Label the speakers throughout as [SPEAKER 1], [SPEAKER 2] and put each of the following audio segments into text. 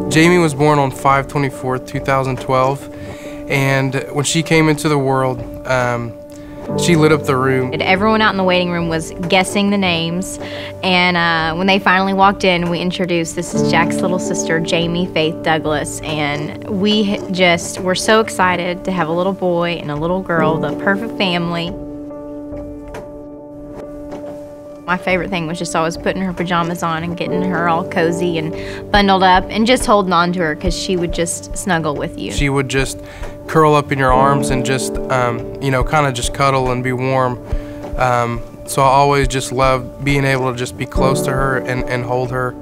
[SPEAKER 1] Jamie was born on 5/24/2012, and when she came into the world, she lit up the room.
[SPEAKER 2] Everyone out in the waiting room was guessing the names, and when they finally walked in, we introduced, this is Jack's little sister, Jamie Faith Douglas, and we just were so excited to have a little boy and a little girl, the perfect family. My favorite thing was just always putting her pajamas on and getting her all cozy and bundled up and just holding on to her, because she would just snuggle with you.
[SPEAKER 1] She would just curl up in your arms and just, you know, kind of just cuddle and be warm. So I always just loved being able to just be close to her and hold her.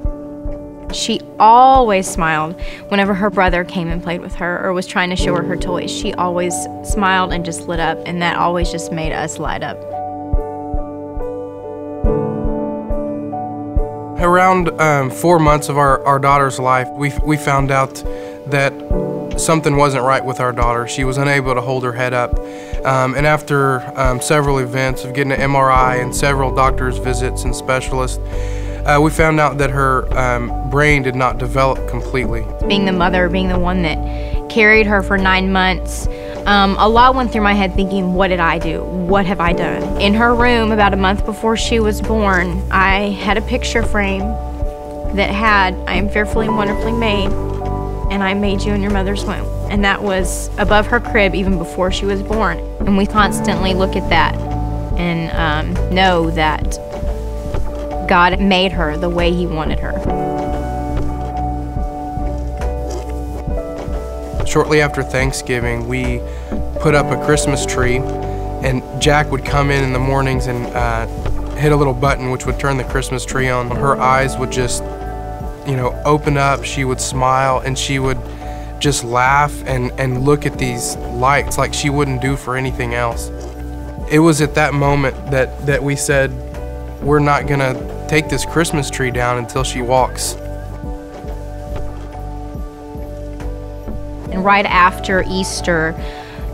[SPEAKER 2] She always smiled whenever her brother came and played with her or was trying to show her her toys. She always smiled and just lit up, and that always just made us light up.
[SPEAKER 1] Around 4 months of our daughter's life, we found out that something wasn't right with our daughter. She was unable to hold her head up. And after several events of getting an MRI and several doctor's visits and specialists, we found out that her brain did not develop completely.
[SPEAKER 2] Being the mother, being the one that carried her for 9 months, a lot went through my head thinking, what did I do? What have I done? In her room, about a month before she was born, I had a picture frame that had, I am fearfully and wonderfully made, and I made you in your mother's womb. And that was above her crib even before she was born. And we constantly look at that and know that God made her the way He wanted her.
[SPEAKER 1] Shortly after Thanksgiving, we put up a Christmas tree, and Jack would come in the mornings and hit a little button which would turn the Christmas tree on. Her eyes would just, you know, open up, she would smile, and she would just laugh and look at these lights like she wouldn't do for anything else. It was at that moment that we said, we're not gonna take this Christmas tree down until she walks.
[SPEAKER 2] And right after Easter,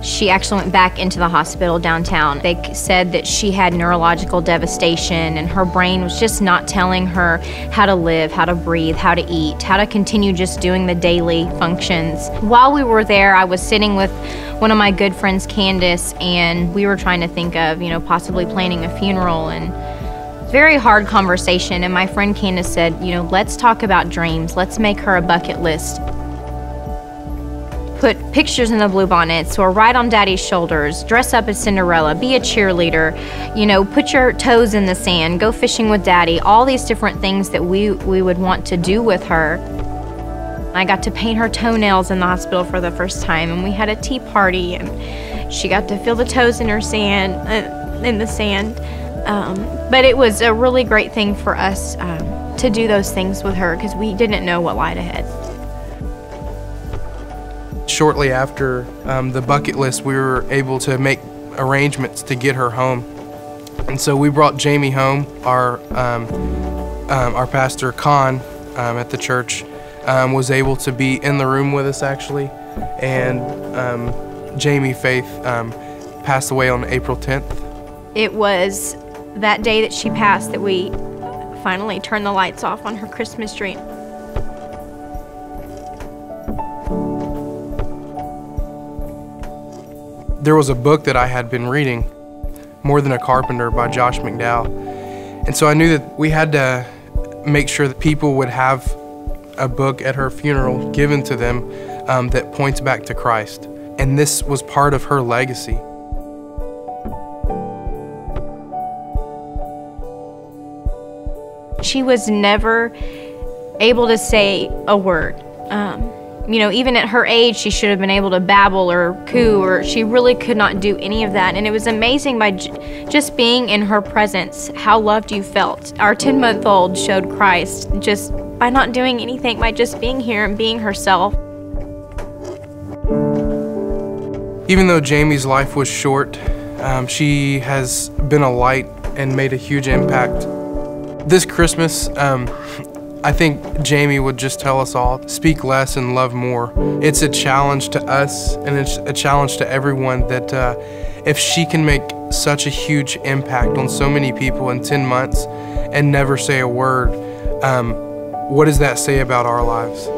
[SPEAKER 2] she actually went back into the hospital downtown. They said that she had neurological devastation and her brain was just not telling her how to live, how to breathe, how to eat, how to continue just doing the daily functions. While we were there, I was sitting with one of my good friends, Candace, and we were trying to think of, you know, possibly planning a funeral, and very hard conversation. And my friend Candace said, you know, let's talk about dreams. Let's make her a bucket list. Put pictures in the bluebonnets or ride on Daddy's shoulders, dress up as Cinderella, be a cheerleader, you know, put your toes in the sand, go fishing with Daddy, all these different things that we would want to do with her. I got to paint her toenails in the hospital for the first time, and we had a tea party, and she got to feel the toes in her sand, in the sand. But it was a really great thing for us to do those things with her, because we didn't know what lied ahead.
[SPEAKER 1] Shortly after the bucket list, we were able to make arrangements to get her home. And so we brought Jamie home. Our pastor, Con, at the church, was able to be in the room with us, actually. And Jamie Faith passed away on April 10th.
[SPEAKER 2] It was that day that she passed that we finally turned the lights off on her Christmas tree.
[SPEAKER 1] There was a book that I had been reading, More Than a Carpenter by Josh McDowell. And so I knew that we had to make sure that people would have a book at her funeral given to them that points back to Christ. And this was part of her legacy.
[SPEAKER 2] She was never able to say a word. You know, even at her age, she should have been able to babble or coo, or she really could not do any of that. And it was amazing by just being in her presence, how loved you felt. Our 10-month-old showed Christ just by not doing anything, by just being here and being herself.
[SPEAKER 1] Even though Jamie's life was short, she has been a light and made a huge impact. This Christmas, I think Jamie would just tell us all, speak less and love more. It's a challenge to us, and it's a challenge to everyone that if she can make such a huge impact on so many people in 10 months and never say a word, what does that say about our lives?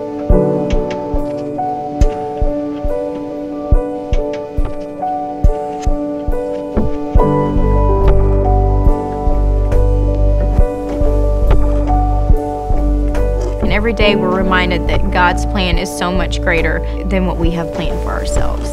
[SPEAKER 2] every day we're reminded that God's plan is so much greater than what we have planned for ourselves.